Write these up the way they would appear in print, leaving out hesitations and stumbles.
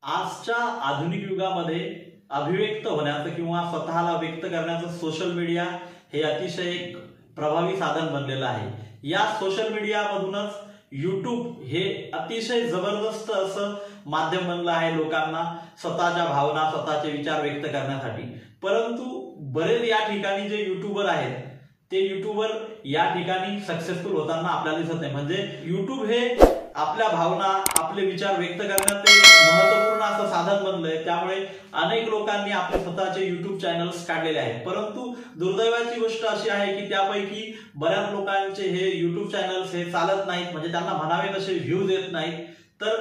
आजच्या आधुनिक युगामध्ये अभिव्यक्त होण्याचं किंवा स्वतःला व्यक्त करण्याचं सोशल मीडिया हे अतिशय एक प्रभावी साधन बनलेलं आहे। या सोशल मीडियामधूनच YouTube हे अतिशय जबरदस्त असं माध्यम बनलं आहे लोकांना स्वतःच्या भावना स्वतःचे विचार व्यक्त करण्यासाठी। परंतु बरेच या ठिकाणी जे यूट्यूबर आहेत ते यूट्यूबर या ठिकाणी सक्सेसफुल होताना आपल्याला दिसत नाही। म्हणजे YouTube हे आपल्या भावना आपले विचार व्यक्त करण्याचे महत्त्वपूर्ण असं साधन बनलंय। त्यामुळे अनेक लोकांनी आपले स्वतःचे YouTube चॅनल्स काढलेले आहेत। परंतु दुर्दैवाची गोष्ट अशी आहे की त्यापैकी बऱ्याच लोकांचे हे YouTube चॅनल्स हे चालत नाहीत, म्हणजे त्यांना म्हणावे तसे व्ह्यूज येत नाहीत। तर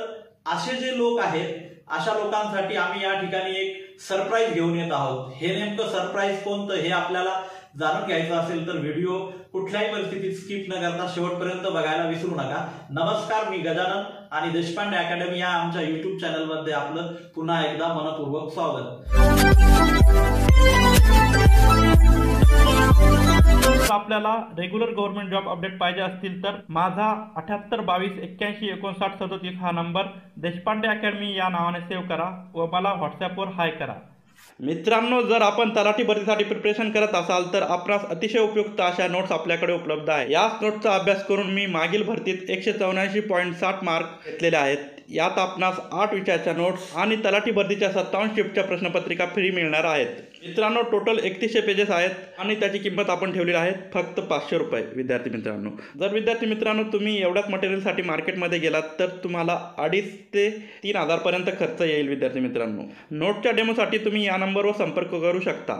असे जे लोक आहेत अशा लोकांसाठी आम्ही या ठिकाणी एक सरप्राईज घेऊन येत आहोत। हे नेमकं सरप्राईज कोणतं हे आपल्याला जाणून घ्यायचं असेल तर व्हिडिओ कुठल्याही परिस्थितीत स्किप न करता शेवटपर्यंत बघायला विसरू नका। नमस्कार, मी गजानन आणि देशपांडे अकॅडमी या आमच्या YouTube चॅनलमध्ये आपलं पुन्हा एकदा मनपूर्वक स्वागत। आपल्याला रेग्युलर गव्हर्नमेंट जॉब अपडेट पाहिजे असतील तर माझा 7822815937 हा नंबर देशपांडे अकॅडमी या नावाने सेव्ह करा व मला व्हॉट्सॲपवर हाय करा। मित्रांनो, जर आपण तलाठी भरतीसाठी प्रिपरेशन करत असाल तर आपणास अतिशय उपयुक्त अशा नोट्स आपल्याकडे उपलब्ध आहे। याच नोट्सचा अभ्यास करून मी मागील भरतीत 184.60 मार्क घेतलेले आहेत। यात आपणास 8 विषयाच्या नोट्स आणि तलाठी भरतीच्या 57 शिफ्टच्या प्रश्नपत्रिका फ्री मिळणार आहेत। मित्रांनो, टोटल 3100 पेजेस आहेत आणि त्याची किंमत आपण ठेवलेली आहे फक्त 500 रुपये। विद्यार्थी मित्रांनो, जर विद्यार्थी मित्रांनो तुम्ही एवढ्याच मटेरियलसाठी मार्केटमध्ये गेलात तर तुम्हाला 2,500 ते 3,000 पर्यंत खर्च येईल। विद्यार्थी मित्रांनो, नोटच्या डेमोसाठी तुम्ही या नंबरवर संपर्क करू शकता।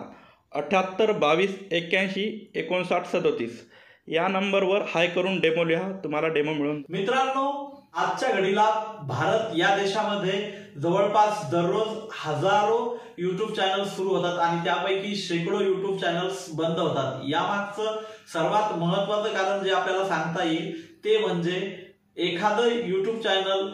7822815937 या नंबरवर हाय करून डेमो लिहा, तुम्हाला डेमो मिळून। मित्रांनो, आजच्या घडीला भारत या देशामध्ये जवळपास दररोज हजारो YouTube चॅनल्स सुरू होतात आणि त्यापैकी शेकडो YouTube चॅनल्स बंद होतात। यामागचं सर्वात महत्त्वाचं कारण जे आपल्याला सांगता येईल ते म्हणजे एखादं YouTube चॅनल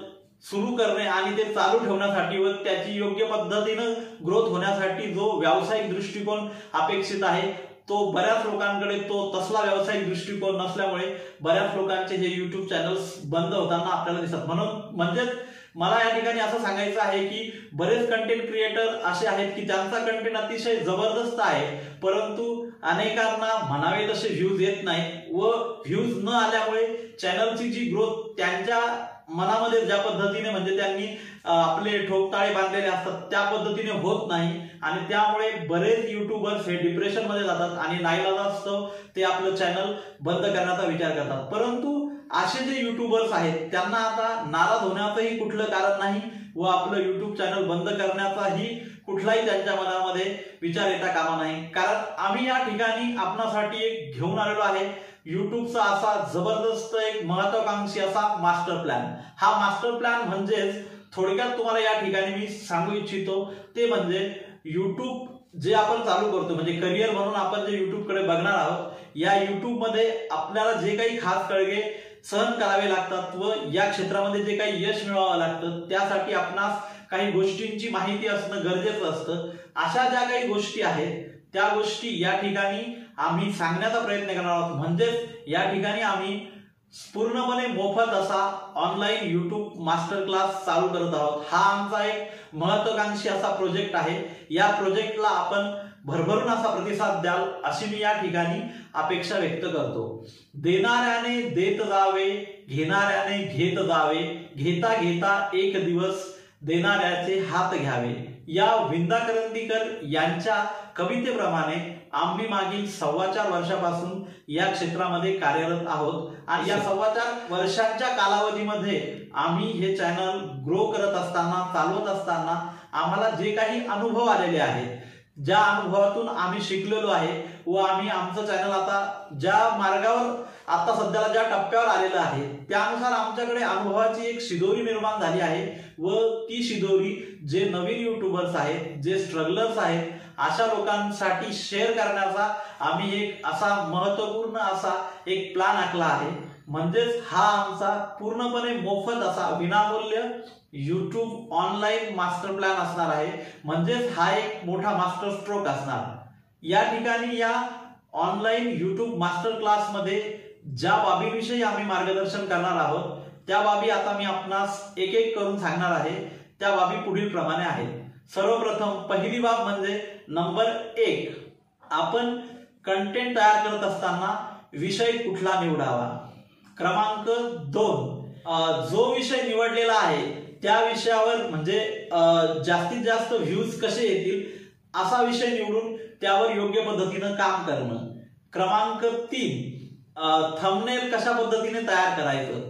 सुरू करणे आणि ते चालू ठेवण्यासाठी व त्याची योग्य पद्धतीने ग्रोथ होण्यासाठी जो व्यावसायिक दृष्टिकोन अपेक्षित आहे तो बऱ्याच लोकांकडे तो तसला व्यावसायिक दृष्टिकोन नसल्यामुळे बऱ्याच लोकांचे हे YouTube चॅनल्स बंद होताना आपल्याला दिसतात। म्हणजे मला या ठिकाणी असं सांगायचं आहे की बरेच कंटेंट क्रिएटर असे आहेत की त्यांचा कंटेंट अतिशय जबरदस्त आहे, परंतु अनेकांना म्हणावे तसे व्ह्यूज येत नाही व व्ह्यूज न आल्यामुळे चॅनलची जी ग्रोथ त्यांच्या मनामध्ये ज्या पद्धतीने म्हणजे त्यांनी आपले ठोकताळे बांधलेले असतात त्या पद्धतीने होत नाही आणि त्यामुळे बरेच यूट्यूबर्स हे डिप्रेशन मध्ये जातात आणि नाईलाजास्तव ते आपलं चॅनल बंद करण्याचा विचार करतात। परंतु असे जे यूट्यूबर्स आहेत त्यांना आता नाराज होण्याचंही कुठलं कारण नाही व आपलं YouTube चॅनल बंद करण्याचाही कुठलाही त्यांच्या मनामध्ये विचार येता कामा नाही, कारण आम्ही या ठिकाणी आपणासाठी एक घेऊन आलेलो आहे YouTubeचा असा जबरदस्त एक महत्वाकांक्षी असा मास्टर प्लॅन। हा मास्टर प्लॅन म्हणजेच थोडक्यात तुम्हाला या ठिकाणी मी सांगू इच्छितो ते म्हणजे YouTube जे आपण चालू करतो म्हणजे करिअर म्हणून आपण जे YouTube कडे बघणार आहोत, या YouTube मध्ये आपल्याला जे काही खास कळगे सहन करावे लागतात व या क्षेत्रामध्ये जे काही यश मिळवावं लागतं त्यासाठी आपणास काही गोष्टींची माहिती असणं गरजेचं असतं। अशा ज्या काही गोष्टी आहेत त्या गोष्टी या ठिकाणी आम्ही सांगण्याचा प्रयत्न करणार आहोत। म्हणजेच या ठिकाणी आम्ही पूर्णपणे मोफत असा ऑनलाईन YouTube मास्टर क्लास चालू करत आहोत। हा आमचा एक महत्वाकांक्षी असा प्रोजेक्ट आहे। या प्रोजेक्टला आपण भरभरून असा प्रतिसाद द्याल अशी मी या ठिकाणी अपेक्षा व्यक्त करतो। देणाऱ्याने देत जावे, घेणाऱ्याने घेत जावे, घेता घेता एक दिवस देणाऱ्याचे हात घ्यावे। या विंदा करंदीकर यांच्या कवितेप्रमाणे आम्ही मागील 4.25 वर्षापासून या क्षेत्रामध्ये कार्यरत आहोत आणि या 4.25 वर्षांच्या कालावधीमध्ये आम्ही हे चॅनल ग्रो करत असताना चालवत असताना आम्हाला जे काही अनुभव आलेले आहेत, ज्या अनुभवातून आम्ही शिकलेलो आहे व आम्ही आमचं चॅनल आता ज्या मार्गावर आता सध्याला ज्या टप्प्यावर आलेलं आहे त्यानुसार आमच्याकडे अनुभवाची एक शिदोरी निर्माण झाली आहे व ती शिदोरी जे नवीन यूट्यूबर्स आहेत, जे स्ट्रगलर्स आहेत अशा लोकांसाठी शेअर करण्याचा आम्ही एक असा महत्त्वपूर्ण असा एक प्लॅन आखला आहे। म्हणजेच हा आमचा पूर्णपणे मोफत असा विनामूल्य YouTube ऑनलाईन मास्टर प्लॅन असणार आहे। म्हणजेच हा एक मोठा मास्टर स्ट्रोक असणार। या ठिकाणी या ऑनलाईन YouTube मास्टर क्लास मध्ये ज्या बाबींविषयी आम्ही मार्गदर्शन करणार आहोत त्या बाबी आता मी आपणास एक एक करून सांगणार आहे। त्या बाबी पुढील प्रमाणे आहेत. सर्वप्रथम पहिली बाब म्हणजे नंबर 1, आपण कंटेंट तयार करत असताना विषय कुठला निवडावा. क्रमांक 2, जो विषय निवडलेला आहे त्या विषयावर म्हणजे जास्तीत जास्त व्ह्यूज कसे येतील असा विषय निवडून त्यावर योग्य पद्धतीनं काम करणं. क्रमांक 3, थंबनेल कशा पद्धतीने तयार करायचं.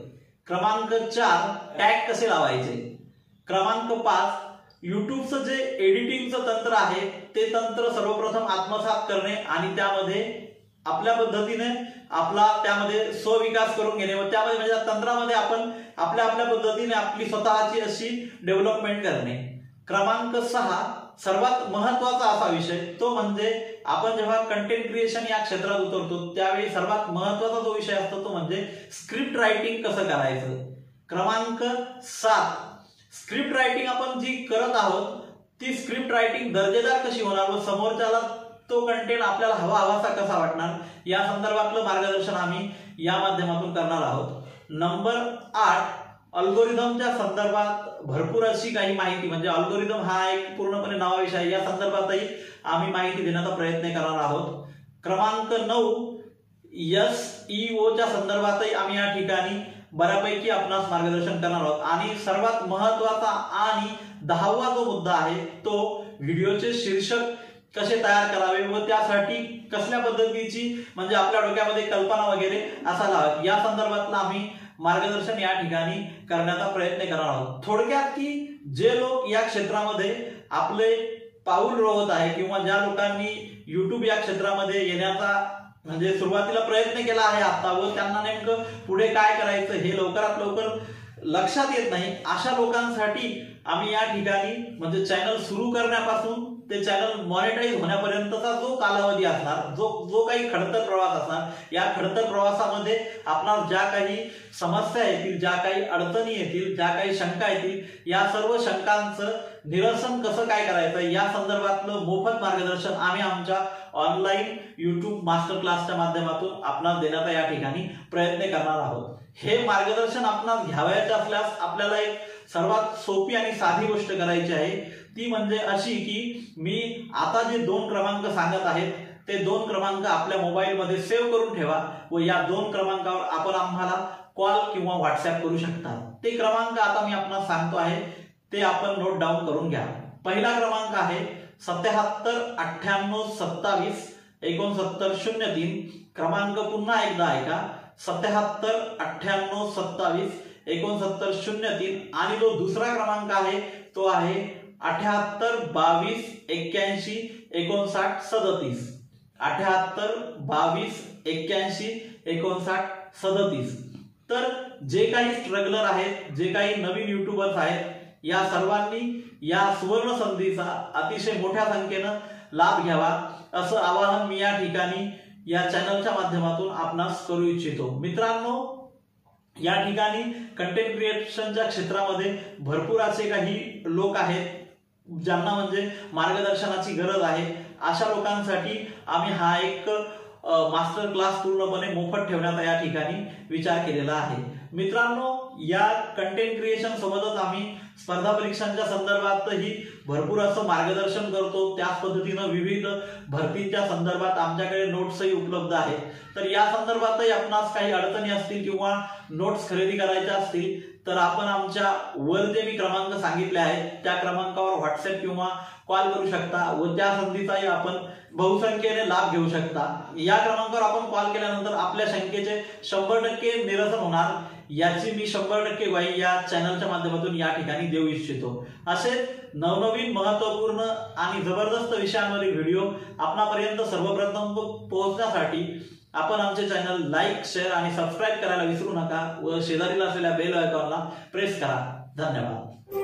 क्रमांक 4, टॅग कसे लावायचे. क्रमांक 5, युट्यूबचं जे एडिटिंगचं तंत्र आहे ते तंत्र सर्वप्रथम आत्मसात करणे आणि त्यामध्ये आपल्या पद्धतीने आपला त्यामध्ये स्वविकास करून घेणे व त्यामध्ये म्हणजे तंत्रामध्ये आपण आपल्या पद्धतीने आपली स्वतःची अशी डेव्हलपमेंट करणे. क्रमांक 6, सर्वात महत्वाचा असा विषय तो म्हणजे आपण जेव्हा कंटेंट क्रिएशन या क्षेत्रात उतरतो त्यावेळी सर्वात महत्वाचा जो विषय असतो तो म्हणजे स्क्रिप्ट रायटिंग कसं करायचं. क्रमांक 7, स्क्रिप्ट रायटिंग आपण जी करत आहोत ती स्क्रिप्ट रायटिंग दर्जेदार कशी होणार व समोरच्याला तो कंटेंट आपल्याला हवासा कसा वाटणार या संदर्भातलं मार्गदर्शन आम्ही या माध्यमातून करणार आहोत. नंबर 8, अल्गोरिदमच्या संदर्भात भरपूर अशी काही माहिती म्हणजे अल्गोरिदम हा एक पूर्णपणे नवा विषय आहे, या संदर्भातही आम्ही माहिती देण्याचा प्रयत्न करणार आहोत. क्रमांक 9, SEO च्या संदर्भातही आम्ही या ठिकाणी बऱ्यापैकी आपणास मार्गदर्शन करणार आहोत. आणि सर्वात महत्वाचा आणि 10वा जो मुद्दा आहे तो व्हिडिओचे शीर्षक कसे तयार करावे व त्यासाठी कसल्या पद्धतीची म्हणजे आपल्या डोक्यामध्ये कल्पना वगैरे असायला या संदर्भातलं आम्ही मार्गदर्शन या ठिकाणी करण्याचा प्रयत्न करणार आहोत. थोडक्यात की जे लोक या क्षेत्रामध्ये आपले पाऊल रोवत आहे किंवा ज्या लोकांनी YouTube या क्षेत्रामध्ये येण्याचा म्हणजे सुरुवातीला प्रयत्न केला आहे आता व त्यांना नेमकं पुढे काय करायचं हे लवकरात लवकर लक्षात येत नाही अशा लोकांसाठी आम्ही या ठिकाणी म्हणजे चॅनल सुरू करण्यापासून ते चॅनल मॉनिटाईज होण्यापर्यंतचा जो कालावधी असणार जो काही खडतर प्रवास असणार या खडतर प्रवासामध्ये आपणास ज्या काही समस्या येतील, ज्या काही अडचणी येतील, ज्या काही शंका येतील या सर्व शंकांचं निरसन कसं काय करायचं या संदर्भातलं मोफत मार्गदर्शन आम्ही आमच्या ऑनलाईन YouTube मास्टर क्लासच्या माध्यमातून आपणास देण्याचा या ठिकाणी प्रयत्न करणार आहोत. हे मार्गदर्शन आपणास घ्यावयाचे असल्यास आपल्याला एक सर्वात सोपी आणि साधी गोष्ट करायची आहे ती म्हणजे अशी की मी आता जे 2 क्रमांक सांगत आहेत ते 2 क्रमांक आपल्या मोबाईलमध्ये सेव्ह करून ठेवा व या 2 क्रमांकावर आपण आम्हाला कॉल किंवा व्हॉट्सअप करू शकता. ते क्रमांक आता मी आपणास सांगतो आहे ते आपण नोट डाऊन करून घ्या. पहिला क्रमांक आहे 77 98 27 69 03. क्रमांक पुन्हा एकदा ऐका 77 98 27 69 03 आणि जो दुसरा क्रमांक आहे तो आहे 78 22 81 59 37. 78 22 81 59 37. तर जे काही स्ट्रगलर आहेत, जे काही नवीन युट्यूबर्स आहेत या सर्वांनी या सुवर्ण संधीचा अतिशय मोठ्या संख्येनं लाभ घ्यावा असं आवाहन मी या ठिकाणी या चॅनलच्या माध्यमातून आपणास करू इच्छितो. मित्रांनो, या ठिकाणी कंटेंट क्रिएशनच्या क्षेत्रामध्ये भरपूर असे काही लोक आहेत ज्यांना म्हणजे मार्गदर्शनाची गरज आहे. अशा लोकांसाठी आम्ही हा एक मास्टर क्लास पूर्णपणे मोफत ठेवण्याचा या ठिकाणी विचार केलेला आहे. मित्रांनो, या कंटेंट क्रिएशन सोबतच आम्ही स्पर्धा परीक्षांच्या संदर्भातही भरपूर असं मार्गदर्शन करतो. त्याच पद्धतीनं विविध भरतीच्या संदर्भात आमच्याकडे नोट्सही उपलब्ध आहेत. तर या संदर्भातही आपणास काही अडचणी असतील किंवा नोट्स खरेदी करायच्या असतील तर आपण आमच्या वर जे मी क्रमांक सांगितले आहेत त्या क्रमांकावर व्हॉट्सअप किंवा कॉल करू शकता व त्या संधीचाही आपण बहुसंख्येने लाभ घेऊ शकता. या क्रमांकावर आपण कॉल केल्यानंतर आपल्या शंकेचे 100% निरसन होणार याची मी 100% ग्वाही या चॅनलच्या माध्यमातून या ठिकाणी देऊ इच्छितो. असेच नवनवीन महत्वपूर्ण आणि जबरदस्त विषयांवरील व्हिडिओ आपणापर्यंत सर्वप्रथम पोहोचण्यासाठी आपण आमचे चॅनल लाईक, शेअर आणि सबस्क्राईब करायला विसरू नका व शेजारीला असलेल्या बेल आयकॉनला प्रेस करा. धन्यवाद.